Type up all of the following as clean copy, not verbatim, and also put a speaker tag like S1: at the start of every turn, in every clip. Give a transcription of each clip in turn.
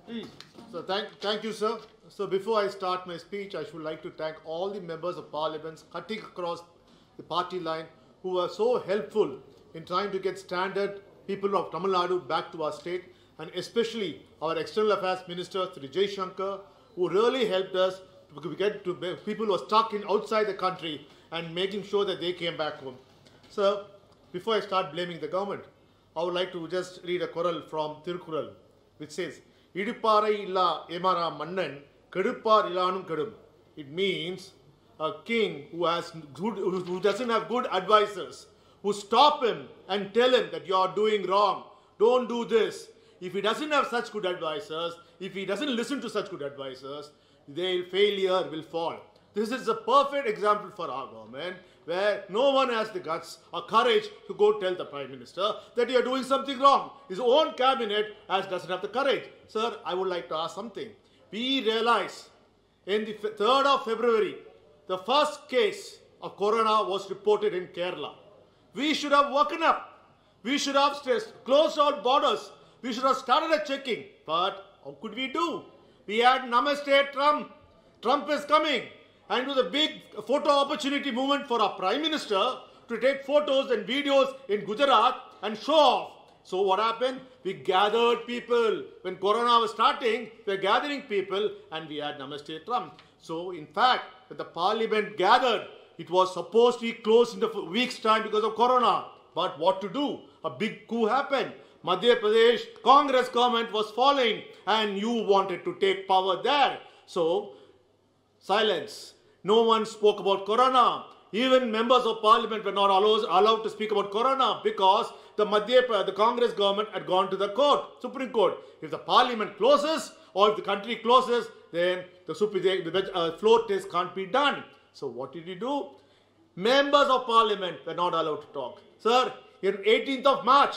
S1: Please.
S2: So thank you, sir. So before I start my speech, I should like to thank all the members of parliament cutting across the party line who were so helpful in trying to get standard people of Tamil Nadu back to our state, and especially our External Affairs Minister, Sri Jay Shankar, who really helped us to get to people who are stuck in outside the country and making sure that they came back home. So before I start blaming the government, I would like to just read a choral from Tirukkural, which says, Iduparai illa emara mannan, kedupar ilanum kedum. It means a king who doesn't have good advisors, who stop him and tell him that you are doing wrong, don't do this. If he doesn't have such good advisors, if he doesn't listen to such good advisors, their failure will fall. This is a perfect example for our government, where no one has the guts or courage to go tell the Prime Minister that you are doing something wrong. His own cabinet doesn't have the courage. Sir, I would like to ask something. We realize in the 3rd of February, the first case of corona was reported in Kerala. We should have woken up. We should have closed our borders. We should have started a checking. But how could we do? We had Namaste Trump. Trump is coming. And it was a big photo opportunity movement for our Prime Minister to take photos and videos in Gujarat and show off. So what happened? We gathered people. When Corona was starting, we were gathering people and we had Namaste Trump. So in fact, when the parliament gathered, it was supposed to be closed in a week's time because of Corona. But what to do? A big coup happened. Madhya Pradesh Congress government was falling and you wanted to take power there. So silence. No one spoke about Corona. Even members of parliament were not allowed to speak about Corona because the Congress government had gone to the court, Supreme Court. If the parliament closes or if the country closes, then the floor test can't be done. So what did he do? Members of parliament were not allowed to talk. Sir, on 18th of March,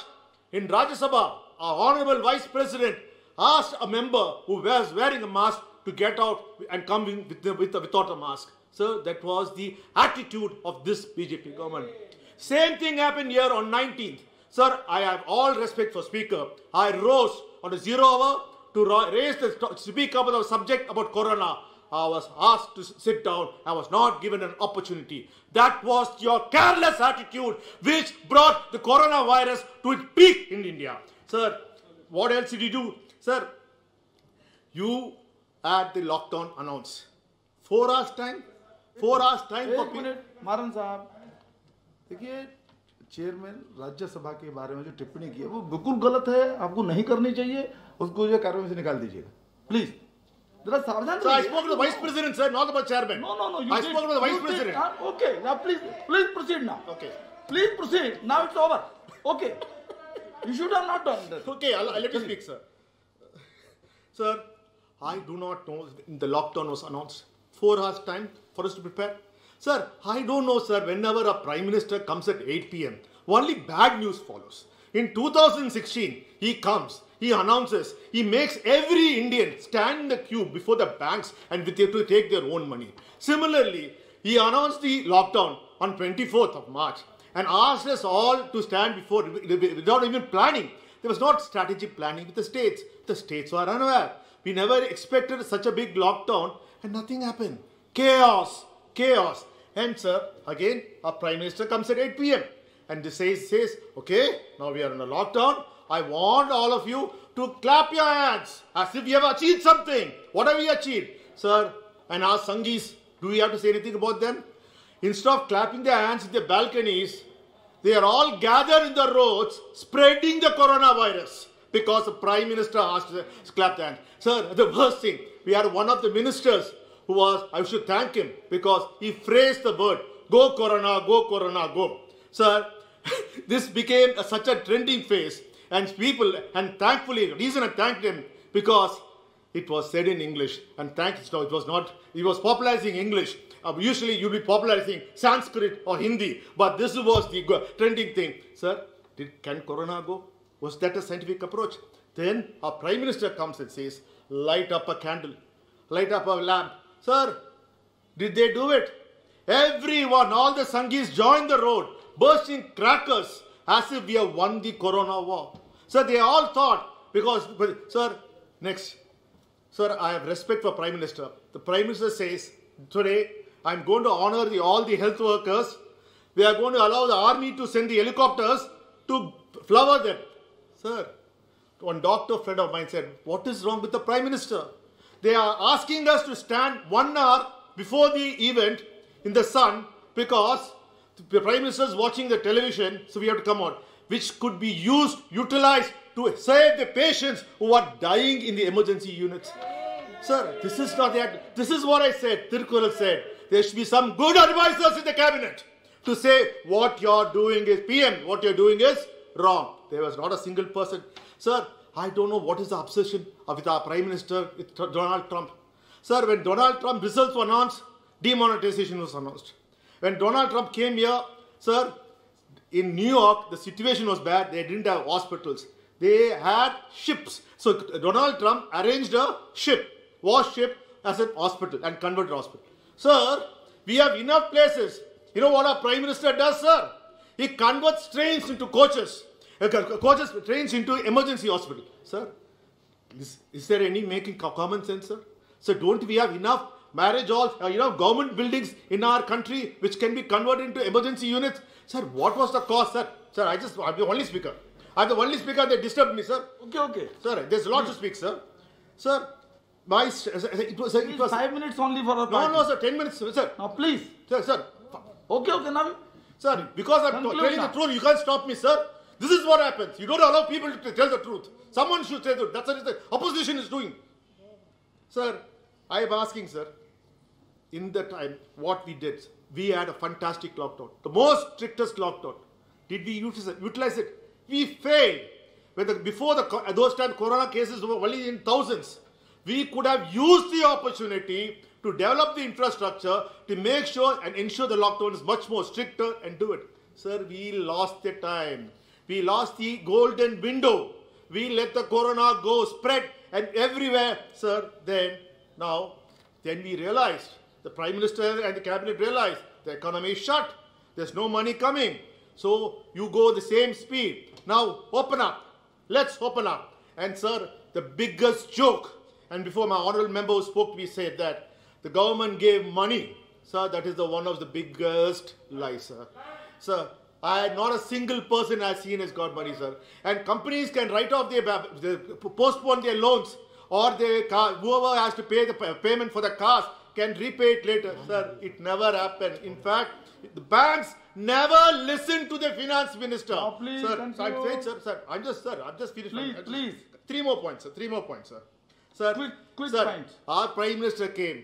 S2: in Rajya Sabha, our Honorable Vice President asked a member who was wearing a mask to get out and come in without a mask. So that was the attitude of this BJP government. Same thing happened here on 19th. Sir, I have all respect for Speaker. I rose on a 0 hour to speak about the subject about Corona. I was asked to sit down. I was not given an opportunity. That was your careless attitude which brought the coronavirus to its peak in India. Sir, what else did you do? Sir, you had the lockdown announced. 4 hours time? 4 hours time for people?
S1: मारन साहब, देखिए chairman Rajya Sabha के बारे में जो टिप्पणी की है वो बिल्कुल गलत है, आपको नहीं करनी चाहिए, उसको जो कार्यवाही से निकाल दीजिएगा, प्लीज. जरा सावधान
S2: रहिए. I spoke to the Vice President, sir, not about Chairman.
S1: No.
S2: I spoke to the Vice President.
S1: Okay, now please proceed now.
S2: Okay.
S1: Please proceed. Now it's over. Okay. You should have not done that.
S2: Okay, I'll let you speak, sir. Sir, I do not know the lockdown was announced. 4 hours time for us to prepare. Sir, I don't know, sir, whenever a Prime Minister comes at 8 p.m., only bad news follows. In 2016, he comes, he announces, he makes every Indian stand in the queue before the banks and to take their own money. Similarly, he announced the lockdown on 24th of March and asked us all to stand before without even planning. There was not strategic planning with the states. The states were unaware. We never expected such a big lockdown and nothing happened. Chaos. And sir, again, our Prime Minister comes at 8 p.m. and this says, okay, now we are in a lockdown. I want all of you to clap your hands as if you have achieved something. What have we achieved? Sir, and our Sanghis, do we have to say anything about them? Instead of clapping their hands in the balconies, they are all gathered in the roads spreading the coronavirus because the Prime Minister asked to clap their hands. Sir, the worst thing, we had one of the ministers who was, I should thank him because he phrased the word, go Corona, go. Sir, this became such a trending phase and people, and thankfully, the reason I thanked him because it was said in English and thanks, no, it was not, he was popularizing English. Usually you'll be popularizing Sanskrit or Hindi, but this was the trending thing. Sir, can Corona go? Was that a scientific approach? Then our Prime Minister comes and says, light up a candle, light up a lamp. Sir, did they do it? Everyone, all the Sanghis joined the road, bursting crackers as if we have won the Corona war. Sir, they all thought, because, sir, next, Sir, I have respect for Prime Minister. The Prime Minister says, today, I'm going to honor all the health workers. We are going to allow the army to send the helicopters to flower them. Sir, one doctor friend of mine said, what is wrong with the Prime Minister? They are asking us to stand 1 hour before the event in the sun because the Prime Minister is watching the television, so we have to come out, which could be utilized to save the patients who are dying in the emergency units. Sir, this is not that. This is what I said. Tirukkural said. There should be some good advisors in the cabinet to say what you're doing is PM. What you're doing is wrong. There was not a single person. Sir, I don't know what is the obsession with our Prime Minister, with Donald Trump. Sir, when Donald Trump results were announced, demonetization was announced. When Donald Trump came here, sir, in New York, the situation was bad. They didn't have hospitals. They had ships. So Donald Trump arranged a warship as a hospital and converted hospital. Sir, we have enough places. You know what our Prime Minister does, sir? He converts trains into coaches. Trains into emergency hospital. Sir, is there any making common sense, sir? So don't we have enough marriage halls, government buildings in our country which can be converted into emergency units? Sir, what was the cost, sir? Sir, I'm the only speaker. I'm the only speaker. They disturbed me, sir.
S1: Okay.
S2: Sir, there's a lot to speak, sir. Sir, it was
S1: 5 minutes only for a party.
S2: No, sir, 10 minutes, sir.
S1: Now, please.
S2: Sir.
S1: Okay, now.
S2: Sir, because I'm telling the truth, you can't stop me, sir. This is what happens. You don't allow people to tell the truth. Someone should say the truth. That's what the opposition is doing. Sir, I am asking, sir, in the time, what we did, we had a fantastic lockdown. The most strictest lockdown. Did we utilize it? We failed. Before those times, corona cases were only in thousands. We could have used the opportunity to develop the infrastructure to make sure and ensure the lockdown is much more stricter and do it. Sir, we lost the time. We lost the golden window. We let the corona go spread and everywhere, sir. Then we realized, the Prime Minister and the Cabinet realized the economy is shut. There's no money coming. So you go the same speed. Now open up. Let's open up. And sir, the biggest joke, and before my honorable member who spoke to me said that the government gave money. Sir, that is one of the biggest lies, sir. Sir, not a single person I've seen has got money, sir. And companies can write off postpone their loans, or whoever has to pay the payment for the cars can repay it later. Sir, it never happened. In fact, the banks never listen to the finance minister.
S1: Oh, please,
S2: sir, I'm just finished.
S1: Please.
S2: 3 more points, sir. Sir,
S1: quick
S2: sir,
S1: points.
S2: our Prime Minister came.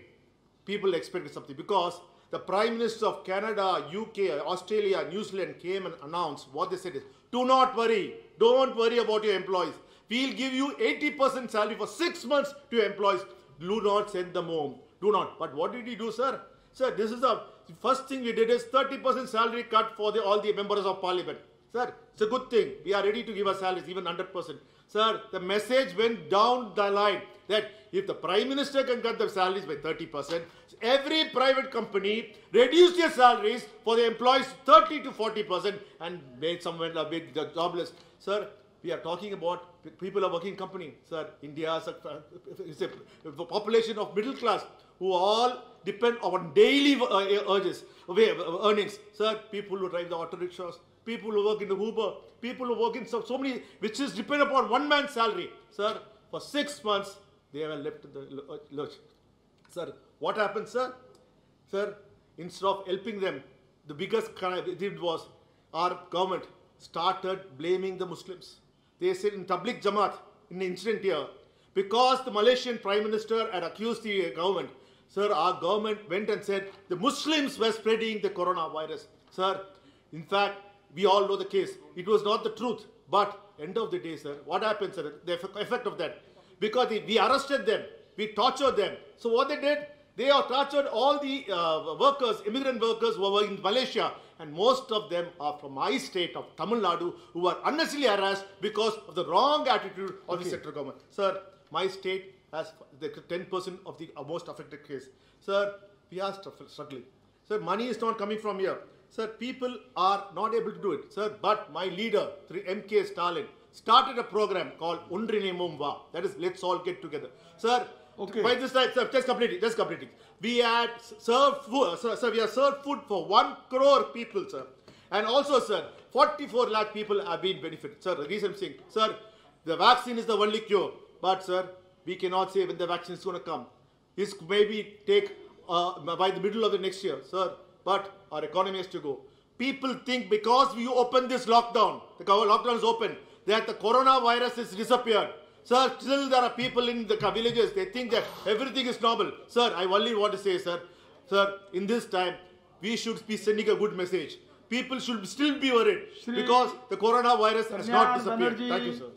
S2: People expected something because the Prime Minister of Canada, UK, Australia, New Zealand came and announced what they said is, do not worry. Don't worry about your employees. We'll give you 80% salary for 6 months to your employees. Do not send them home. Do not. But what did he do, sir? Sir, this is the first thing we did is 30% salary cut for all the members of parliament. Sir, it's a good thing. We are ready to give our salaries, even 100%. Sir, the message went down the line that if the Prime Minister can cut the salaries by 30%, every private company reduce their salaries for the employees 30 to 40% and made someone a big jobless. Sir, we are talking about people who are working in company. Sir, India is a population of middle class who all depend on daily earnings. Sir, people who drive the auto rickshaws, people who work in the Uber, people who work in so many, which is depend upon one man's salary. Sir, for 6 months, they were left in the lurch. Sir, what happened, sir? Sir, instead of helping them, the biggest crime they did was our government started blaming the Muslims. They said in Tabligh Jamaat, in the incident here, because the Malaysian Prime Minister had accused the government, sir, our government went and said the Muslims were spreading the coronavirus. Sir, in fact, we all know the case. It was not the truth. But end of the day, sir, what happened, sir? The effect of that. Because we arrested them. We tortured them. So what they did, they have tortured all the workers, immigrant workers who were in Malaysia. And most of them are from my state of Tamil Nadu who were unnecessarily harassed because of the wrong attitude of the central government. Sir, my state has the 10% of the most affected case. Sir, we are struggling. Sir, money is not coming from here. Sir, people are not able to do it. Sir, but my leader, M.K. Stalin, started a program called Undrinimum Va. That is, let's all get together. Sir,
S1: Okay.
S2: By this time, sir, just completing. We had served food, sir, we have served food for 1 crore people, sir. And also, sir, 44 lakh people have been benefited. Sir, the reason I'm saying, sir, the vaccine is the only cure. But, sir, we cannot say when the vaccine is going to come. This maybe take by the middle of the next year, sir. But our economy has to go. People think because we open this lockdown, the lockdown is open, that the coronavirus has disappeared. Sir, still there are people in the villages, they think that everything is normal. Sir, I only want to say, sir, in this time, we should be sending a good message. People should still be worried because the coronavirus has not disappeared. Thank you, sir.